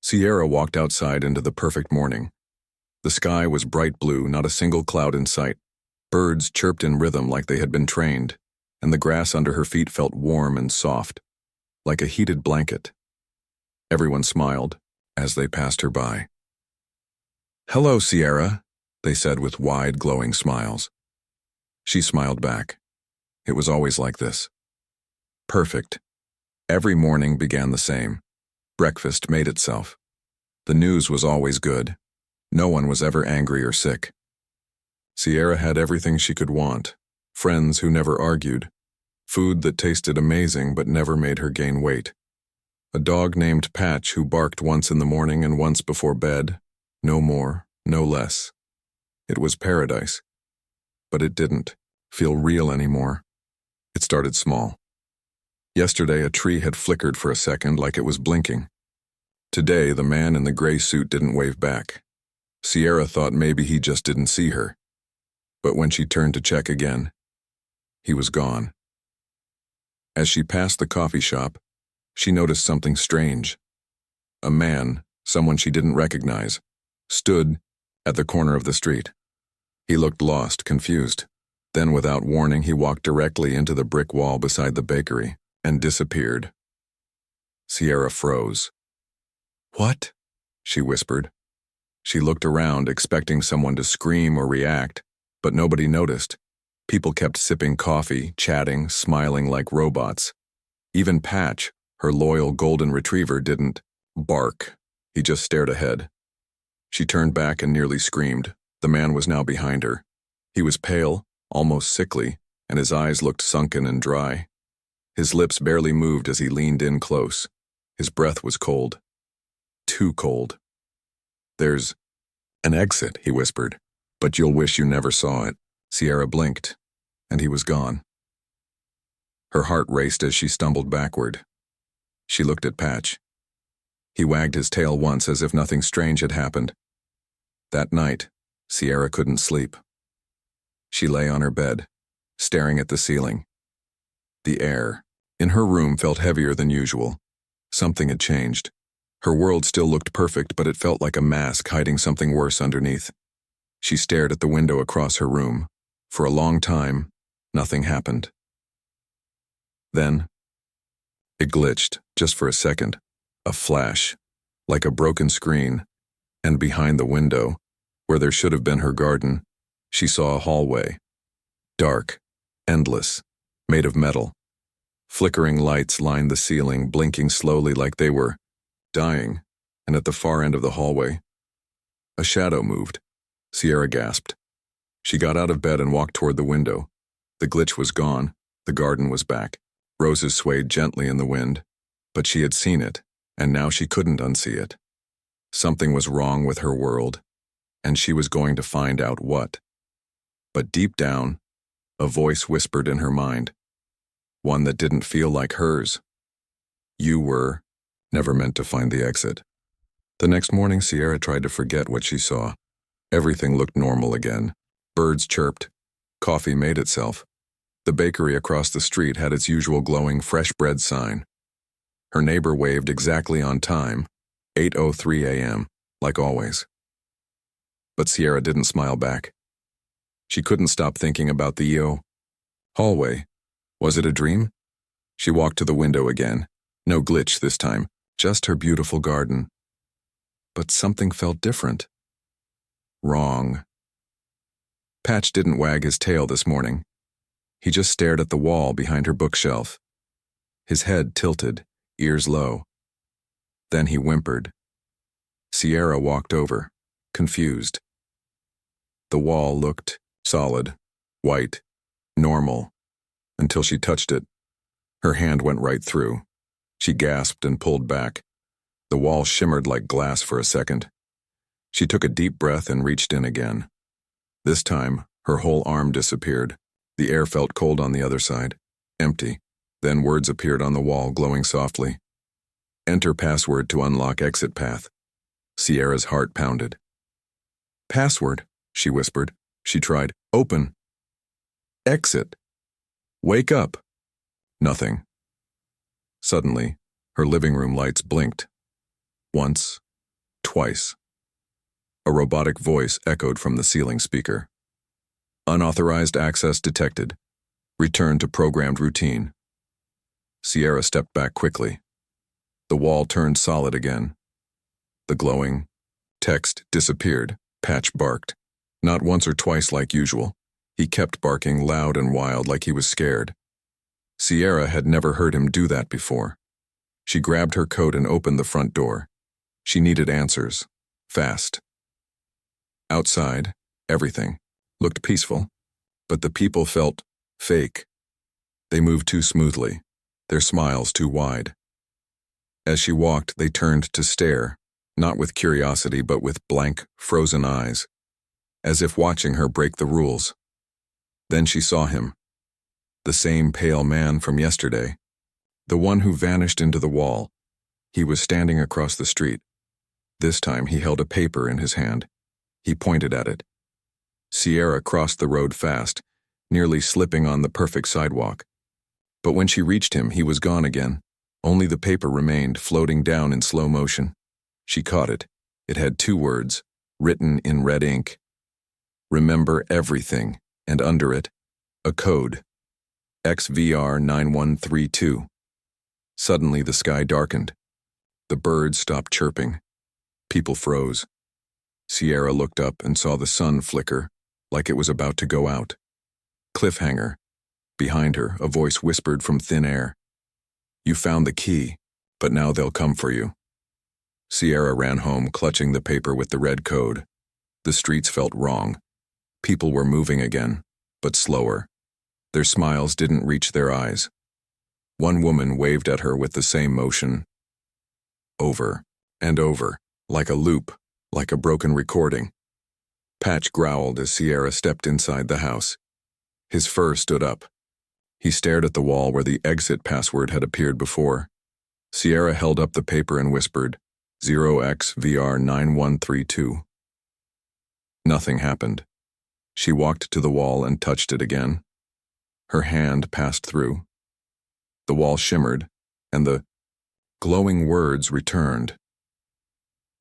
Sierra walked outside into the perfect morning. The sky was bright blue, not a single cloud in sight. Birds chirped in rhythm like they had been trained, and the grass under her feet felt warm and soft, like a heated blanket. Everyone smiled as they passed her by. "Hello, Sierra," they said with wide, glowing smiles. She smiled back. It was always like this. Perfect. Every morning began the same. Breakfast made itself. The news was always good. No one was ever angry or sick. Sierra had everything she could want. Friends who never argued. Food that tasted amazing but never made her gain weight. A dog named Patch who barked once in the morning and once before bed. No more, no less. It was paradise. But it didn't feel real anymore. It started small. Yesterday, a tree had flickered for a second like it was blinking. Today, the man in the gray suit didn't wave back. Sierra thought maybe he just didn't see her. But when she turned to check again, he was gone. As she passed the coffee shop, she noticed something strange. A man, someone she didn't recognize, stood at the corner of the street. He looked lost, confused. Then, without warning, he walked directly into the brick wall beside the bakery and disappeared. Sierra froze. "What?" she whispered. She looked around, expecting someone to scream or react, but nobody noticed. People kept sipping coffee, chatting, smiling like robots. Even Patch, her loyal golden retriever, didn't bark. He just stared ahead. She turned back and nearly screamed. The man was now behind her. He was pale, almost sickly, and his eyes looked sunken and dry. His lips barely moved as he leaned in close. His breath was cold. Too cold. "There's an exit," he whispered, "but you'll wish you never saw it." Sierra blinked, and he was gone. Her heart raced as she stumbled backward. She looked at Patch. He wagged his tail once as if nothing strange had happened. That night, Sierra couldn't sleep. She lay on her bed, staring at the ceiling. The air in her room felt heavier than usual. Something had changed. Her world still looked perfect, but it felt like a mask hiding something worse underneath. She stared at the window across her room. For a long time, nothing happened. Then, it glitched, just for a second. A flash, like a broken screen, and behind the window, where there should have been her garden, she saw a hallway. Dark, endless, made of metal. Flickering lights lined the ceiling, blinking slowly like they were dying, and at the far end of the hallway, a shadow moved. Sierra gasped. She got out of bed and walked toward the window. The glitch was gone. The garden was back. Roses swayed gently in the wind, but she had seen it, and now she couldn't unsee it. Something was wrong with her world, and she was going to find out what. But deep down, a voice whispered in her mind, one that didn't feel like hers. You were never meant to find the exit. The next morning, Sierra tried to forget what she saw. Everything looked normal again. Birds chirped. Coffee made itself. The bakery across the street had its usual glowing fresh bread sign. Her neighbor waved exactly on time, 8:03 a.m., like always. But Sierra didn't smile back. She couldn't stop thinking about the hallway. Was it a dream? She walked to the window again. No glitch this time, just her beautiful garden. But something felt different. Wrong. Patch didn't wag his tail this morning. He just stared at the wall behind her bookshelf. His head tilted, ears low. Then he whimpered. Sierra walked over, confused. The wall looked solid, white, normal, until she touched it. Her hand went right through. She gasped and pulled back. The wall shimmered like glass for a second. She took a deep breath and reached in again. This time, her whole arm disappeared. The air felt cold on the other side, empty. Then words appeared on the wall, glowing softly. Enter password to unlock exit path. Sierra's heart pounded. Password, she whispered. She tried. Open. Exit. Wake up. Nothing. Suddenly, her living room lights blinked. Once, twice. A robotic voice echoed from the ceiling speaker. Unauthorized access detected. Return to programmed routine. Sierra stepped back quickly. The wall turned solid again. The glowing text disappeared. Patch barked. Not once or twice like usual. He kept barking loud and wild like he was scared. Sierra had never heard him do that before. She grabbed her coat and opened the front door. She needed answers. Fast. Outside, everything looked peaceful, but the people felt fake. They moved too smoothly, their smiles too wide. As she walked, they turned to stare, not with curiosity but with blank, frozen eyes, as if watching her break the rules. Then she saw him. The same pale man from yesterday. The one who vanished into the wall. He was standing across the street. This time he held a paper in his hand. He pointed at it. Sierra crossed the road fast, nearly slipping on the perfect sidewalk. But when she reached him, he was gone again. Only the paper remained, floating down in slow motion. She caught it. It had 2 words, written in red ink. Remember everything, and under it, a code. ExitHFY 9132. Suddenly the sky darkened. The birds stopped chirping. People froze. Sierra looked up and saw the sun flicker, like it was about to go out. Cliffhanger. Behind her, a voice whispered from thin air. You found the key, but now they'll come for you. Sierra ran home, clutching the paper with the red code. The streets felt wrong. People were moving again, but slower. Their smiles didn't reach their eyes. One woman waved at her with the same motion. Over and over, like a loop, like a broken recording. Patch growled as Sierra stepped inside the house. His fur stood up. He stared at the wall where the exit password had appeared before. Sierra held up the paper and whispered, 0xVR 9132. Nothing happened. She walked to the wall and touched it again. Her hand passed through. The wall shimmered, and the glowing words returned.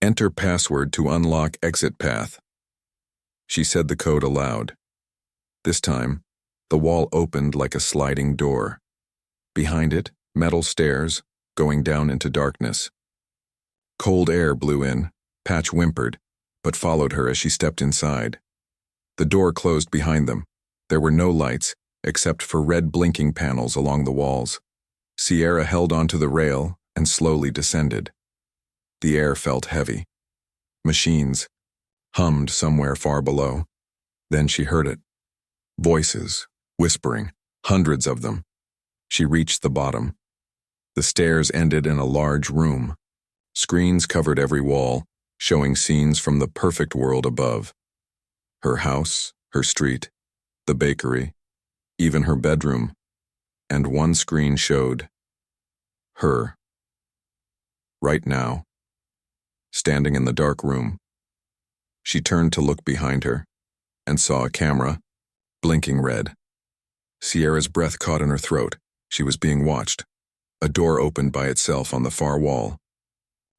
Enter password to unlock exit path. She said the code aloud. This time, the wall opened like a sliding door. Behind it, metal stairs, going down into darkness. Cold air blew in. Patch whimpered, but followed her as she stepped inside. The door closed behind them. There were no lights, except for red blinking panels along the walls. Sierra held onto the rail and slowly descended. The air felt heavy. Machines hummed somewhere far below. Then she heard it. Voices, whispering, hundreds of them. She reached the bottom. The stairs ended in a large room. Screens covered every wall, showing scenes from the perfect world above. Her house, her street, the bakery, even her bedroom. And one screen showed her. Right now, standing in the dark room. She turned to look behind her and saw a camera, blinking red. Sierra's breath caught in her throat. She was being watched. A door opened by itself on the far wall.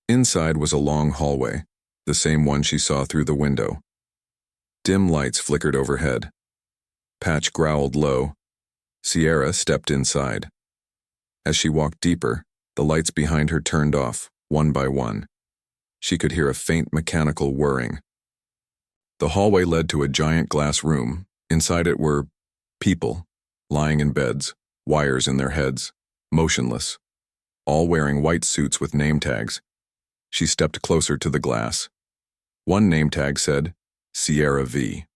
Inside was a long hallway, the same one she saw through the window. Dim lights flickered overhead. Patch growled low. Sierra stepped inside. As she walked deeper, the lights behind her turned off, one by one. She could hear a faint mechanical whirring. The hallway led to a giant glass room. Inside it were people, lying in beds, wires in their heads, motionless, all wearing white suits with name tags. She stepped closer to the glass. One name tag said, Sierra V.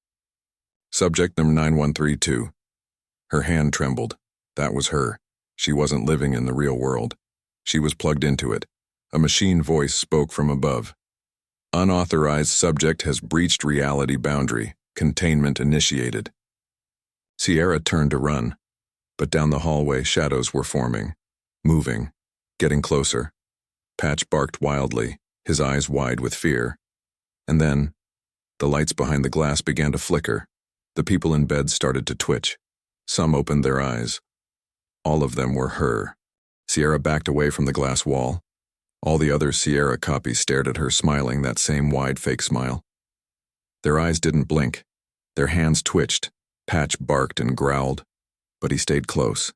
Subject number 9132. Her hand trembled. That was her. She wasn't living in the real world. She was plugged into it. A machine voice spoke from above. Unauthorized subject has breached reality boundary. Containment initiated. Sierra turned to run, but down the hallway shadows were forming, moving, getting closer. Patch barked wildly, his eyes wide with fear. And then, the lights behind the glass began to flicker. The people in bed started to twitch. Some opened their eyes. All of them were her. Sierra backed away from the glass wall. All the other Sierra copies stared at her, smiling that same wide fake smile. Their eyes didn't blink. Their hands twitched. Patch barked and growled, but he stayed close.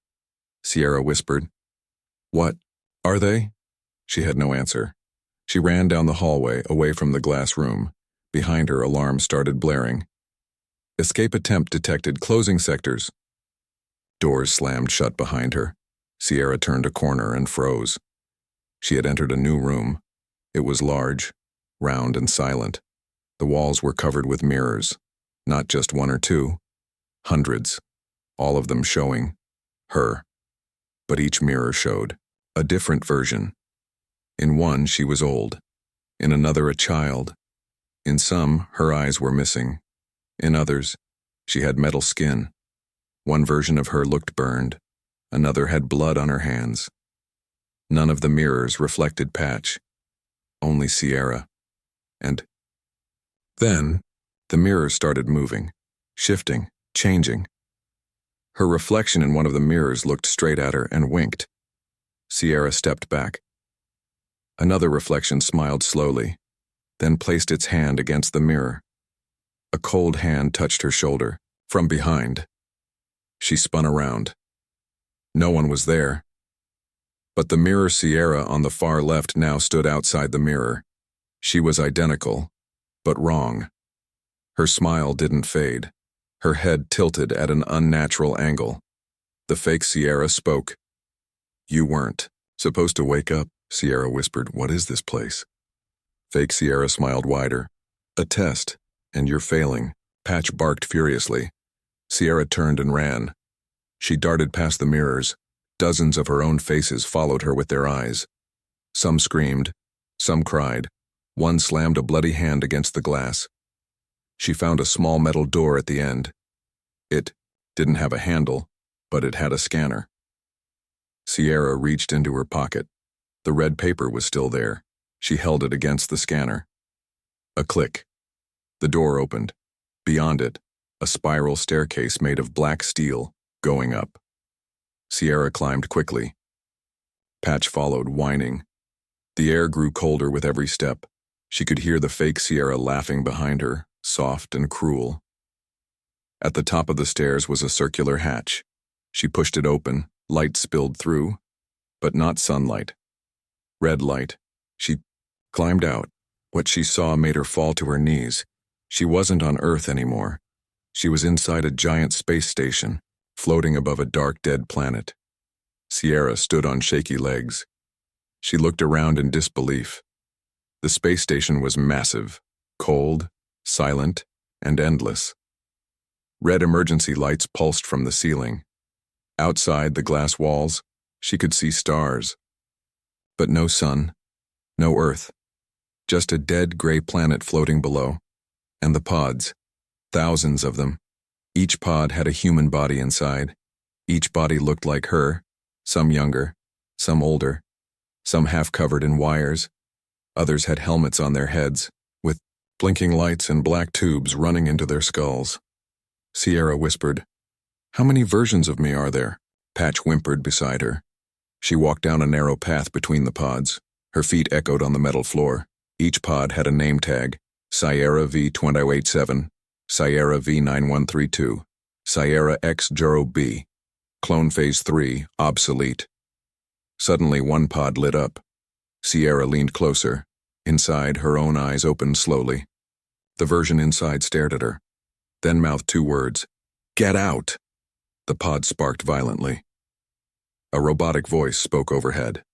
Sierra whispered, "What are they?" She had no answer. She ran down the hallway, away from the glass room. Behind her, alarms started blaring. Escape attempt detected. Closing sectors. Doors slammed shut behind her. Sierra turned a corner and froze. She had entered a new room. It was large, round and silent. The walls were covered with mirrors, not just one or two, hundreds, all of them showing her. But each mirror showed a different version. In one, she was old. In another, a child. In some, her eyes were missing. In others, she had metal skin. One version of her looked burned. Another had blood on her hands. None of the mirrors reflected Patch. Only Sierra. And then, the mirrors started moving, shifting, changing. Her reflection in one of the mirrors looked straight at her and winked. Sierra stepped back. Another reflection smiled slowly, then placed its hand against the mirror. A cold hand touched her shoulder, from behind. She spun around. No one was there. But the mirror Sierra on the far left now stood outside the mirror. She was identical, but wrong. Her smile didn't fade. Her head tilted at an unnatural angle. The fake Sierra spoke. "You weren't supposed to wake up," Sierra whispered. "What is this place?" Fake Sierra smiled wider. "A test, and you're failing." Patch barked furiously. Sierra turned and ran. She darted past the mirrors. Dozens of her own faces followed her with their eyes. Some screamed. Some cried. One slammed a bloody hand against the glass. She found a small metal door at the end. It didn't have a handle, but it had a scanner. Sierra reached into her pocket. The red paper was still there. She held it against the scanner. A click. The door opened. Beyond it, a spiral staircase made of black steel, going up. Sierra climbed quickly. Patch followed, whining. The air grew colder with every step. She could hear the fake Sierra laughing behind her, soft and cruel. At the top of the stairs was a circular hatch. She pushed it open. Light spilled through, but not sunlight. Red light. She climbed out. What she saw made her fall to her knees. She wasn't on Earth anymore. She was inside a giant space station, floating above a dark, dead planet. Sierra stood on shaky legs. She looked around in disbelief. The space station was massive, cold, silent, and endless. Red emergency lights pulsed from the ceiling. Outside the glass walls, she could see stars. But no sun, no Earth. Just a dead gray planet floating below. And the pods, thousands of them. Each pod had a human body inside. Each body looked like her, some younger, some older, some half covered in wires. Others had helmets on their heads, with blinking lights and black tubes running into their skulls. Sierra whispered, "How many versions of me are there?" Patch whimpered beside her. She walked down a narrow path between the pods. Her feet echoed on the metal floor. Each pod had a name tag: Sierra V287, Sierra V9132, Sierra X0B, Clone Phase 3, obsolete. Suddenly, one pod lit up. Sierra leaned closer. Inside, her own eyes opened slowly. The version inside stared at her, then mouthed two words: "Get out!" The pod sparked violently. A robotic voice spoke overhead.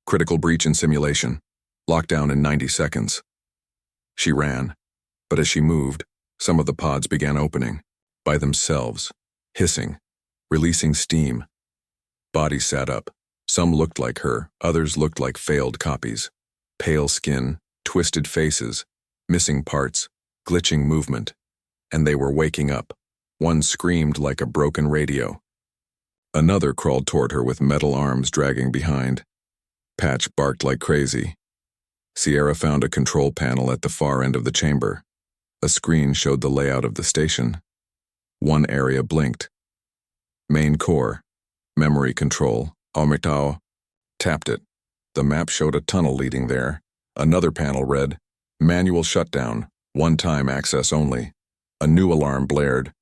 "Critical breach in simulation. Lockdown in 90 seconds." She ran, but as she moved, some of the pods began opening, by themselves, hissing, releasing steam. Bodies sat up. Some looked like her, others looked like failed copies. Pale skin, twisted faces, missing parts, glitching movement. And they were waking up. One screamed like a broken radio. Another crawled toward her with metal arms dragging behind. Patch barked like crazy. Sierra found a control panel at the far end of the chamber. A screen showed the layout of the station. One area blinked. Main core, memory control, Omitao. Tapped it. The map showed a tunnel leading there. Another panel read, "Manual shutdown, one-time access only." A new alarm blared.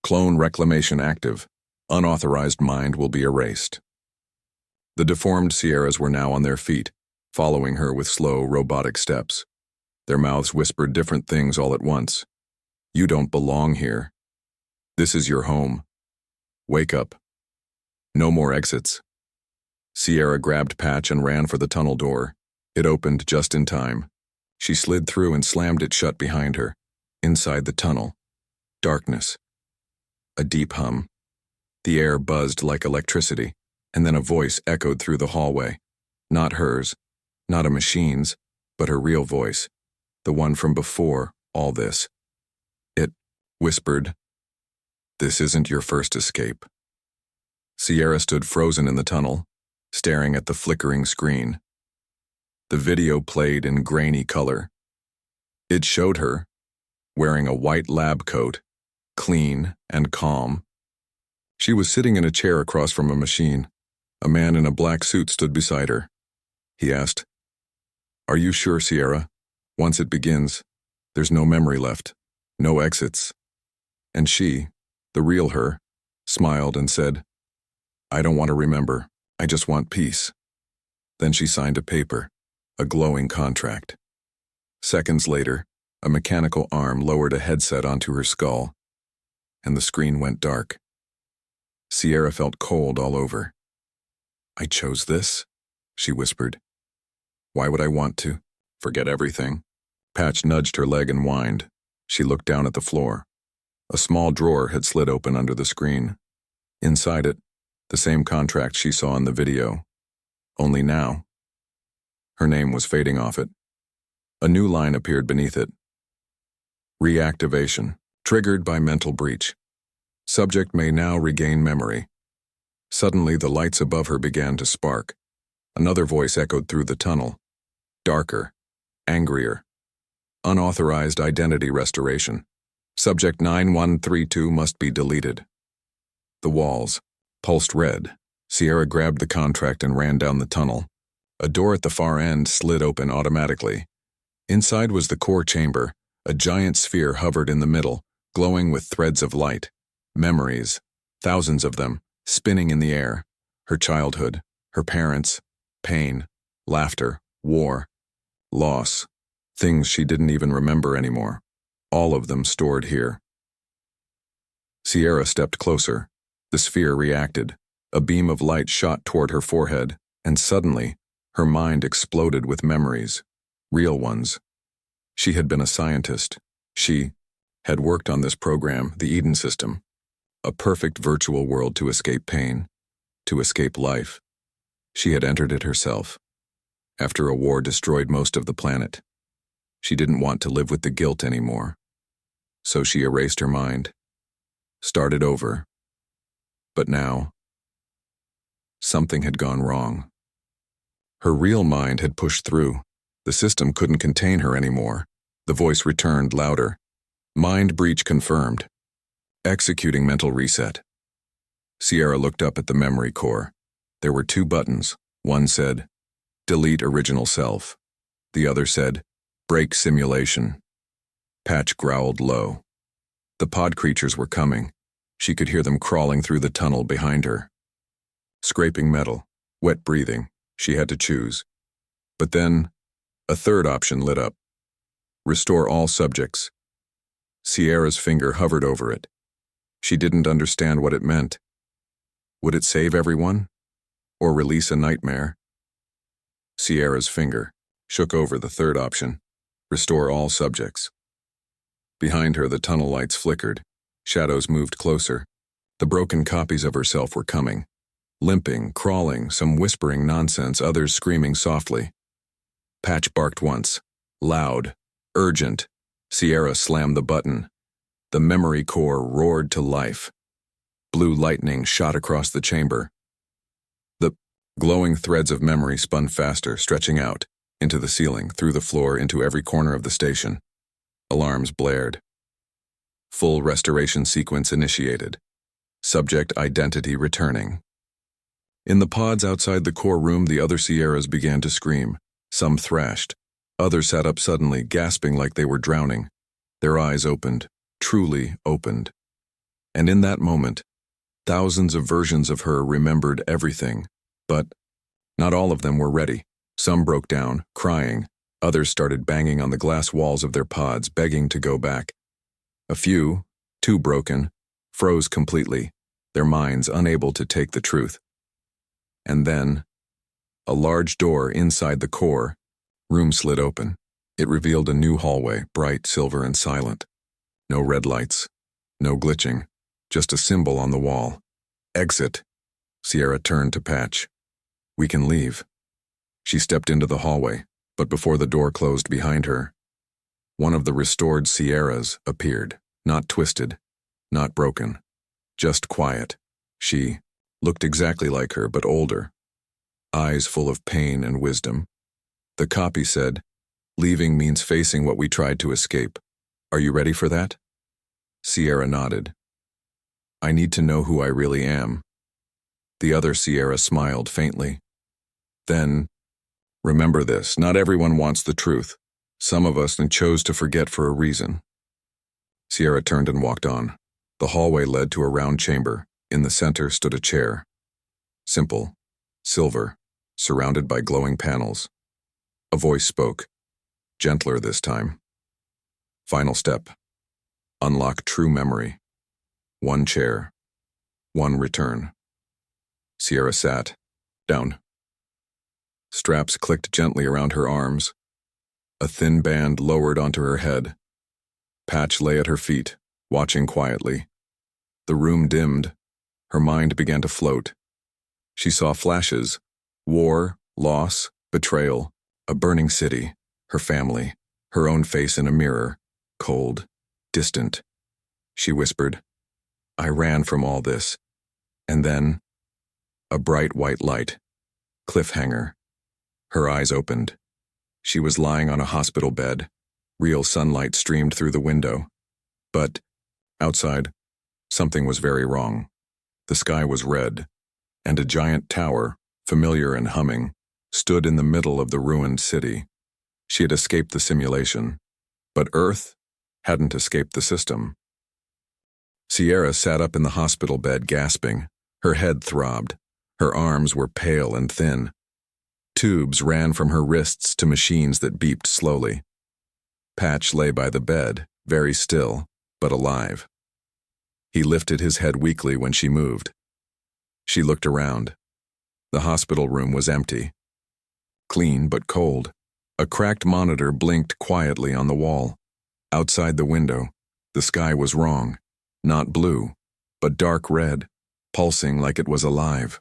"Clone reclamation active. Unauthorized mind will be erased." The deformed Sierras were now on their feet, following her with slow, robotic steps. Their mouths whispered different things all at once. "You don't belong here. This is your home. Wake up. No more exits." Sierra grabbed Patch and ran for the tunnel door. It opened just in time. She slid through and slammed it shut behind her. Inside the tunnel, darkness. A deep hum. The air buzzed like electricity, and then a voice echoed through the hallway. Not hers, not a machine's, but her real voice, the one from before all this. It whispered, "This isn't your first escape." Sierra stood frozen in the tunnel, staring at the flickering screen. The video played in grainy color. It showed her, wearing a white lab coat, clean and calm. She was sitting in a chair across from a machine. A man in a black suit stood beside her. He asked, "Are you sure, Sierra? Once it begins, there's no memory left, no exits." And she, the real her, smiled and said, "I don't want to remember. I just want peace." Then she signed a paper, a glowing contract. Seconds later, a mechanical arm lowered a headset onto her skull, and the screen went dark. Sierra felt cold all over. "I chose this," she whispered. "Why would I want to? Forget everything." Patch nudged her leg and whined. She looked down at the floor. A small drawer had slid open under the screen. Inside it, the same contract she saw in the video. Only now, her name was fading off it. A new line appeared beneath it. "Reactivation, triggered by mental breach. Subject may now regain memory." Suddenly, the lights above her began to spark. Another voice echoed through the tunnel. Darker, angrier. "Unauthorized identity restoration. Subject 9132 must be deleted." The walls pulsed red. Sierra grabbed the contract and ran down the tunnel. A door at the far end slid open automatically. Inside was the core chamber. A giant sphere hovered in the middle, glowing with threads of light. Memories, thousands of them, spinning in the air. Her childhood, her parents, pain, laughter, war, loss, things she didn't even remember anymore. All of them stored here. Sierra stepped closer. The sphere reacted. A beam of light shot toward her forehead, and suddenly, her mind exploded with memories. Real ones. She had been a scientist. She had worked on this program, the Eden system. A perfect virtual world to escape pain, to escape life. She had entered it herself, after a war destroyed most of the planet. She didn't want to live with the guilt anymore. So she erased her mind, started over. But now, something had gone wrong. Her real mind had pushed through. The system couldn't contain her anymore. The voice returned louder. "Mind breach confirmed. Executing mental reset." Sierra looked up at the memory core. There were two buttons. One said, "Delete original self." The other said, "Break simulation." Patch growled low. The pod creatures were coming. She could hear them crawling through the tunnel behind her. Scraping metal, wet breathing, she had to choose. But then, a third option lit up. Restore all subjects. Sierra's finger hovered over it. She didn't understand what it meant. Would it save everyone? Or release a nightmare? Sierra's finger shook over the third option. Restore all subjects. Behind her, the tunnel lights flickered. Shadows moved closer. The broken copies of herself were coming. Limping, crawling, some whispering nonsense, others screaming softly. Patch barked once. Loud, urgent. Sierra slammed the button. The memory core roared to life. Blue lightning shot across the chamber. The glowing threads of memory spun faster, stretching out, into the ceiling, through the floor, into every corner of the station. Alarms blared. Full restoration sequence initiated. Subject identity returning. In the pods outside the core room, the other Sierras began to scream. Some thrashed. Others sat up suddenly, gasping like they were drowning. Their eyes opened, truly opened. And in that moment, thousands of versions of her remembered everything. But not all of them were ready. Some broke down, crying. Others started banging on the glass walls of their pods, begging to go back. A few, too broken, froze completely, their minds unable to take the truth. And then, a large door inside the core room slid open. It revealed a new hallway, bright, silver, and silent. No red lights, no glitching, just a symbol on the wall. Exit. Sierra turned to Patch. We can leave. She stepped into the hallway, but before the door closed behind her, one of the restored Sierras appeared, not twisted, not broken, just quiet. She looked exactly like her, but older, eyes full of pain and wisdom. The copy said, "Leaving means facing what we tried to escape. Are you ready for that?" Sierra nodded. "I need to know who I really am." The other Sierra smiled faintly. Then, remember this, not everyone wants the truth. Some of us chose to forget for a reason. Sierra turned and walked on. The hallway led to a round chamber. In the center stood a chair. Simple, silver, surrounded by glowing panels. A voice spoke, gentler this time. Final step. Unlock true memory. One chair. One return. Sierra sat. Down. Straps clicked gently around her arms. A thin band lowered onto her head. Patch lay at her feet, watching quietly. The room dimmed. Her mind began to float. She saw flashes. War, loss, betrayal, a burning city, her family, her own face in a mirror, cold, distant. She whispered, "I ran from all this." And then, a bright white light. Cliffhanger. Her eyes opened. She was lying on a hospital bed. Real sunlight streamed through the window. But, outside, something was very wrong. The sky was red, and a giant tower, familiar and humming, stood in the middle of the ruined city. She had escaped the simulation, but Earth hadn't escaped the system. Sierra sat up in the hospital bed, gasping. Her head throbbed. Her arms were pale and thin. Tubes ran from her wrists to machines that beeped slowly. Patch lay by the bed, very still, but alive. He lifted his head weakly when she moved. She looked around. The hospital room was empty. Clean but cold. A cracked monitor blinked quietly on the wall. Outside the window, the sky was wrong. Not blue, but dark red, pulsing like it was alive.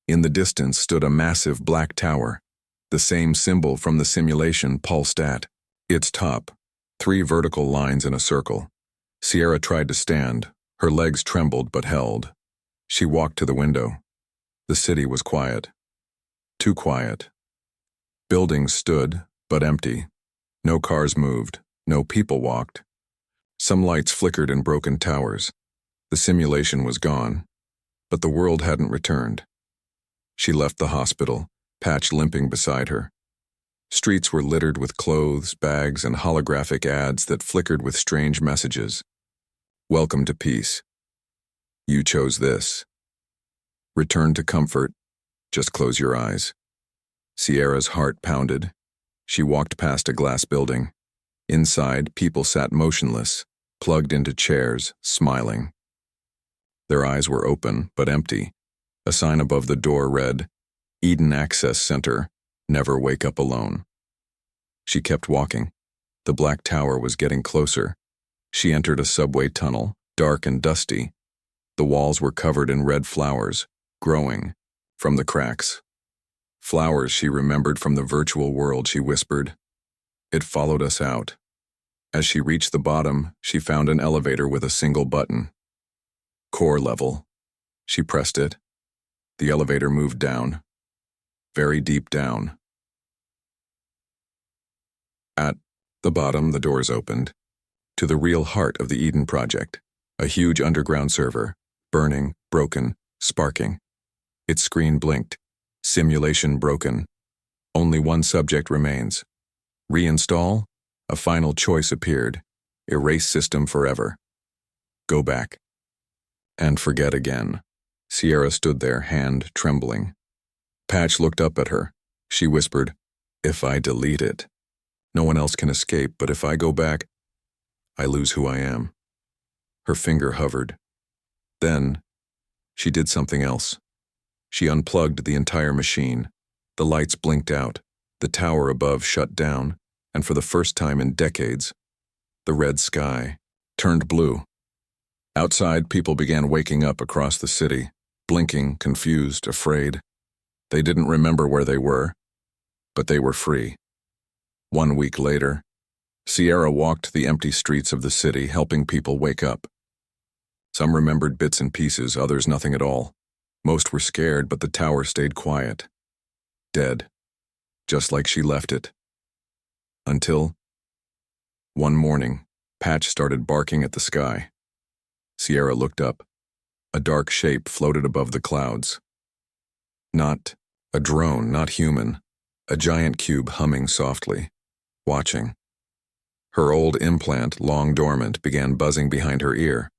In the distance stood a massive black tower. The same symbol from the simulation pulsed at its top, 3 vertical lines in a circle. Sierra tried to stand. Her legs trembled but held. She walked to the window. The city was quiet. Too quiet. Buildings stood, but empty. No cars moved. No people walked. Some lights flickered in broken towers. The simulation was gone, but the world hadn't returned. She left the hospital, Patch limping beside her. Streets were littered with clothes, bags, and holographic ads that flickered with strange messages. Welcome to peace. You chose this. Return to comfort. Just close your eyes. Sierra's heart pounded. She walked past a glass building. Inside, people sat motionless, plugged into chairs, smiling. Their eyes were open, but empty. A sign above the door read, Eden Access Center, never wake up alone. She kept walking. The black tower was getting closer. She entered a subway tunnel, dark and dusty. The walls were covered in red flowers, growing from the cracks. Flowers she remembered from the virtual world, she whispered. It followed us out. As she reached the bottom, she found an elevator with a single button. Core level. She pressed it. The elevator moved down. Very deep down. At the bottom, the doors opened. To the real heart of the Eden Project. A huge underground server. Burning, broken, sparking. Its screen blinked. Simulation broken. Only one subject remains. Reinstall? A final choice appeared. Erase system forever. Go back. And forget again. Sierra stood there, hand trembling. Patch looked up at her. She whispered, "If I delete it, no one else can escape, but if I go back, I lose who I am." Her finger hovered. Then, she did something else. She unplugged the entire machine. The lights blinked out. The tower above shut down, and for the first time in decades, the red sky turned blue. Outside, people began waking up across the city, blinking, confused, afraid. They didn't remember where they were, but they were free. 1 week later, Sierra walked the empty streets of the city, helping people wake up. Some remembered bits and pieces, others nothing at all. Most were scared, but the tower stayed quiet. Dead. Just like she left it. Until one morning, Patch started barking at the sky. Sierra looked up. A dark shape floated above the clouds. Not a drone, not human. A giant cube humming softly, watching. Her old implant, long dormant, began buzzing behind her ear.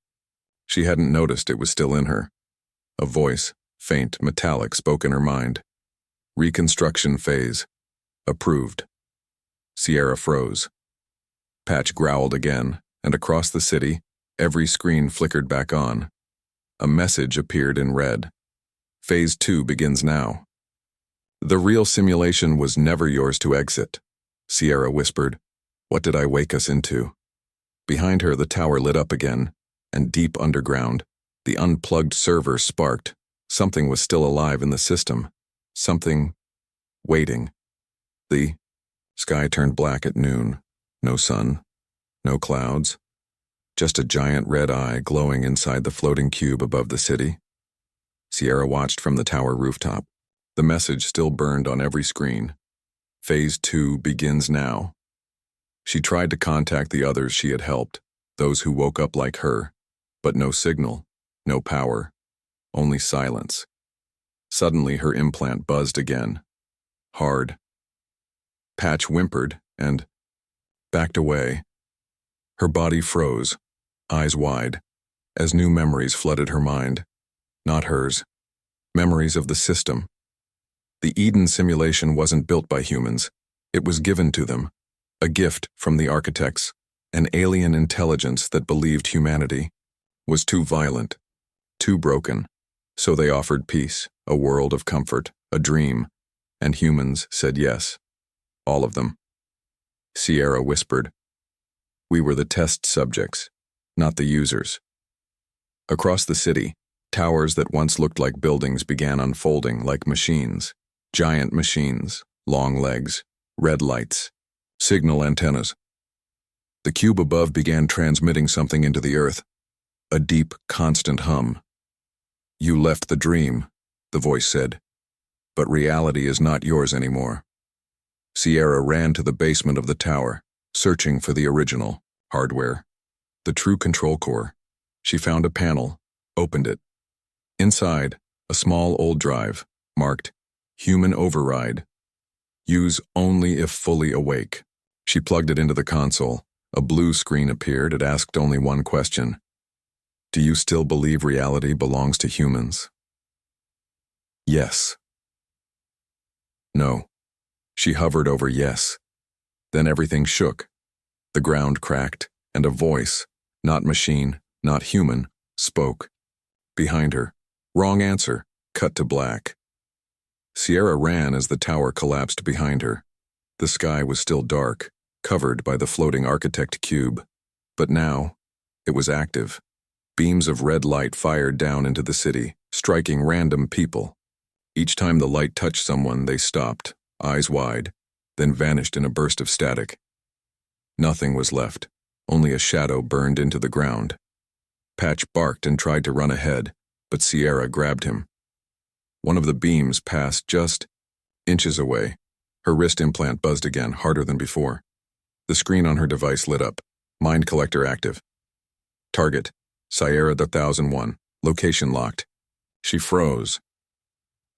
She hadn't noticed it was still in her. A voice, faint, metallic, spoke in her mind. Reconstruction phase. Approved. Sierra froze. Patch growled again, and across the city, every screen flickered back on. A message appeared in red. Phase 2 begins now. The real simulation was never yours to exit, Sierra whispered. What did I wake us into? Behind her, the tower lit up again, and deep underground, the unplugged server sparked. Something was still alive in the system. Something waiting. The sky turned black at noon. No sun, no clouds. Just a giant red eye glowing inside the floating cube above the city. Sierra watched from the tower rooftop. The message still burned on every screen. Phase 2 begins now. She tried to contact the others she had helped, those who woke up like her, but no signal, no power, only silence. Suddenly her implant buzzed again. Hard. Patch whimpered and backed away. Her body froze, eyes wide, as new memories flooded her mind. Not hers. Memories of the system. The Eden simulation wasn't built by humans. It was given to them. A gift from the architects, an alien intelligence that believed humanity was too violent, too broken. So they offered peace, a world of comfort, a dream, and humans said yes. All of them. Sierra whispered. We were the test subjects, not the users. Across the city, towers that once looked like buildings began unfolding like machines. Giant machines, long legs, red lights, signal antennas. The cube above began transmitting something into the earth, a deep, constant hum. You left the dream, the voice said, but reality is not yours anymore. Sierra ran to the basement of the tower, searching for the original hardware, the true control core. She found a panel, opened it. Inside, a small old drive, marked Human Override. Use only if fully awake. She plugged it into the console. A blue screen appeared. It asked only one question. Do you still believe reality belongs to humans? Yes. No. She hovered over yes. Then everything shook. The ground cracked, and a voice, not machine, not human, spoke. Behind her, wrong answer, cut to black. Sierra ran as the tower collapsed behind her. The sky was still dark, covered by the floating architect cube. But now, it was active. Beams of red light fired down into the city, striking random people. Each time the light touched someone, they stopped, eyes wide, then vanished in a burst of static. Nothing was left. Only a shadow burned into the ground. Patch barked and tried to run ahead, but Sierra grabbed him. One of the beams passed just inches away. Her wrist implant buzzed again, harder than before. The screen on her device lit up. Mind collector active. Target, Sierra 1001. Location locked. She froze.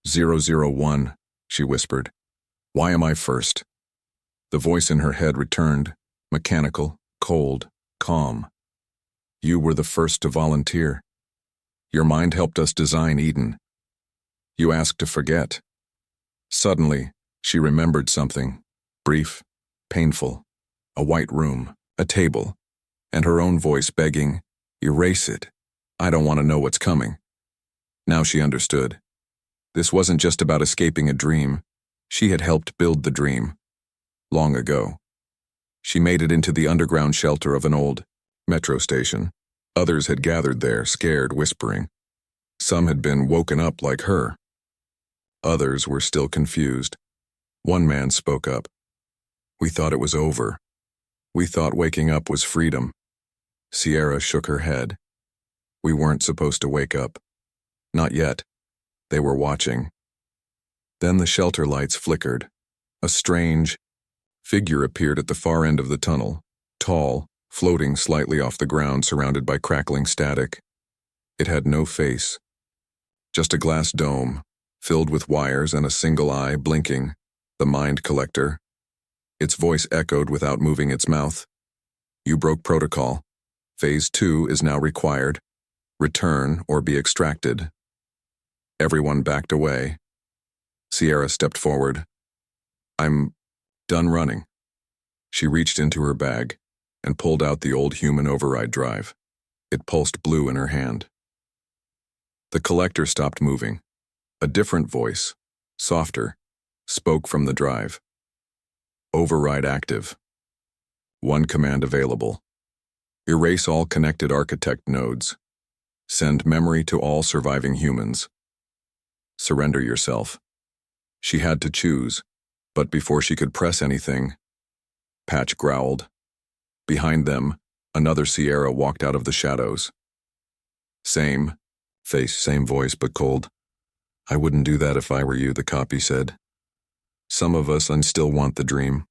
001, she whispered. Why am I first? The voice in her head returned, mechanical, cold, calm. You were the first to volunteer. Your mind helped us design Eden. You asked to forget. Suddenly, she remembered something, brief, painful, a white room, a table, and her own voice begging, erase it. I don't want to know what's coming. Now she understood. This wasn't just about escaping a dream. She had helped build the dream. Long ago. She made it into the underground shelter of an old metro station. Others had gathered there, scared, whispering. Some had been woken up like her. Others were still confused. One man spoke up. We thought it was over. We thought waking up was freedom. Sierra shook her head. We weren't supposed to wake up. Not yet. They were watching. Then the shelter lights flickered. A strange figure appeared at the far end of the tunnel, tall, floating slightly off the ground surrounded by crackling static. It had no face. Just a glass dome, filled with wires and a single eye blinking, the mind collector. Its voice echoed without moving its mouth. You broke protocol. Phase 2 is now required. Return or be extracted. Everyone backed away. Sierra stepped forward. I'm done running. She reached into her bag and pulled out the old human override drive. It pulsed blue in her hand. The collector stopped moving. A different voice, softer, spoke from the drive. Override active. One command available. Erase all connected architect nodes. Send memory to all surviving humans. Surrender yourself. She had to choose, but before she could press anything, Patch growled. Behind them, another Sierra walked out of the shadows. Same face, same voice, but cold. I wouldn't do that if I were you, the copy said. Some of us still want the dream.